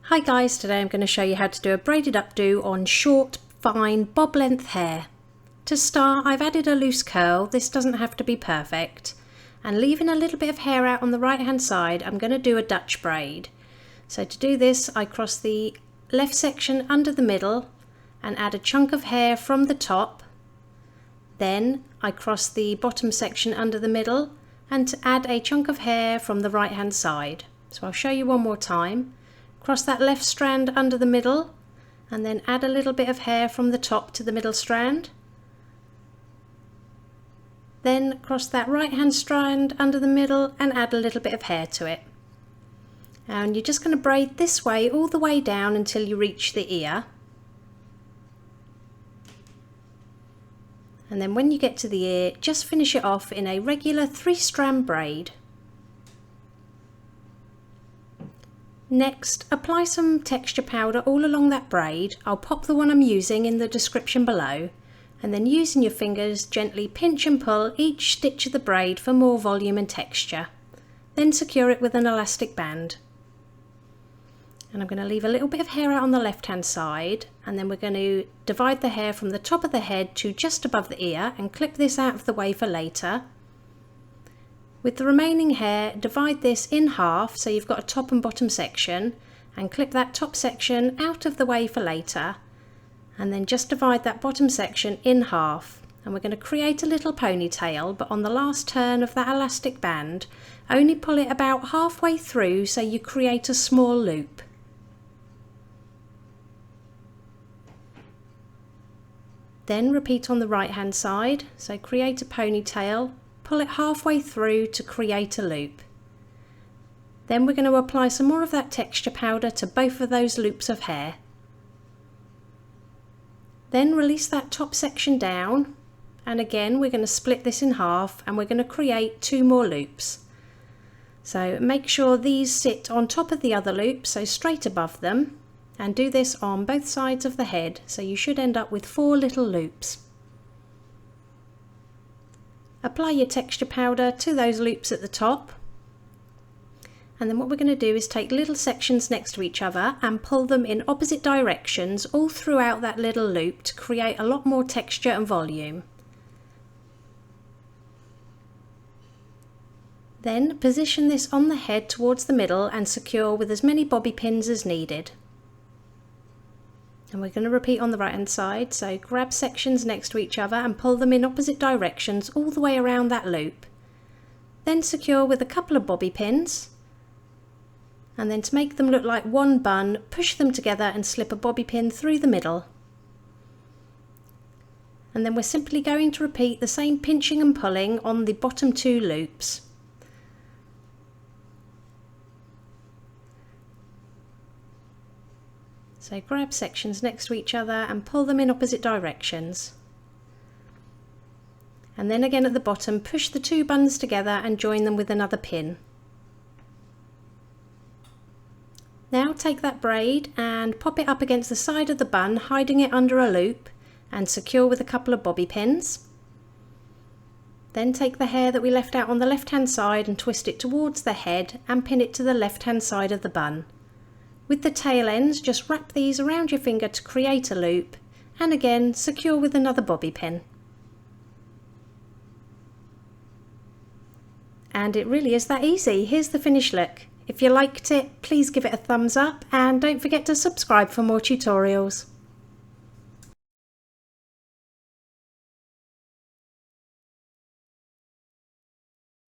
Hi guys, today I'm going to show you how to do a braided updo on short, fine, bob length hair. To start, I've added a loose curl. This doesn't have to be perfect. And leaving a little bit of hair out on the right hand side, I'm going to do a Dutch braid. So to do this, I cross the left section under the middle and add a chunk of hair from the top. Then I cross the bottom section under the middle and add a chunk of hair from the right hand side. So I'll show you one more time. Cross that left strand under the middle and then add a little bit of hair from the top to the middle strand. Then cross that right hand strand under the middle and add a little bit of hair to it. And you're just going to braid this way all the way down until you reach the ear. And then when you get to the ear, just finish it off in a regular 3-strand braid. Next, apply some texture powder all along that braid. I'll pop the one I'm using in the description below, and then using your fingers gently pinch and pull each stitch of the braid for more volume and texture. Then secure it with an elastic band. And I'm going to leave a little bit of hair out on the left hand side, and then we're going to divide the hair from the top of the head to just above the ear and clip this out of the way for later. With the remaining hair, divide this in half so you've got a top and bottom section, and clip that top section out of the way for later, and then just divide that bottom section in half. And we're going to create a little ponytail, but on the last turn of that elastic band, only pull it about halfway through so you create a small loop. Then repeat on the right hand side, so create a ponytail, pull it halfway through to create a loop. Then we're going to apply some more of that texture powder to both of those loops of hair. Then release that top section down, and again we're going to split this in half and we're going to create 2 more loops. So make sure these sit on top of the other loop, so straight above them, and do this on both sides of the head, so you should end up with 4 little loops. Apply your texture powder to those loops at the top, and then what we're going to do is take little sections next to each other and pull them in opposite directions all throughout that little loop to create a lot more texture and volume. Then position this on the head towards the middle and secure with as many bobby pins as needed. And we're going to repeat on the right hand side, so grab sections next to each other and pull them in opposite directions all the way around that loop. Then secure with a couple of bobby pins, and then to make them look like one bun, push them together and slip a bobby pin through the middle. And then we're simply going to repeat the same pinching and pulling on the bottom 2 loops. So grab sections next to each other and pull them in opposite directions. And then again at the bottom, push the 2 buns together and join them with another pin. Now take that braid and pop it up against the side of the bun, hiding it under a loop, and secure with a couple of bobby pins. Then take the hair that we left out on the left hand side and twist it towards the head and pin it to the left hand side of the bun. With the tail ends, just wrap these around your finger to create a loop, and again secure with another bobby pin. And it really is that easy. Here's the finished look. If you liked it, please give it a thumbs up and don't forget to subscribe for more tutorials.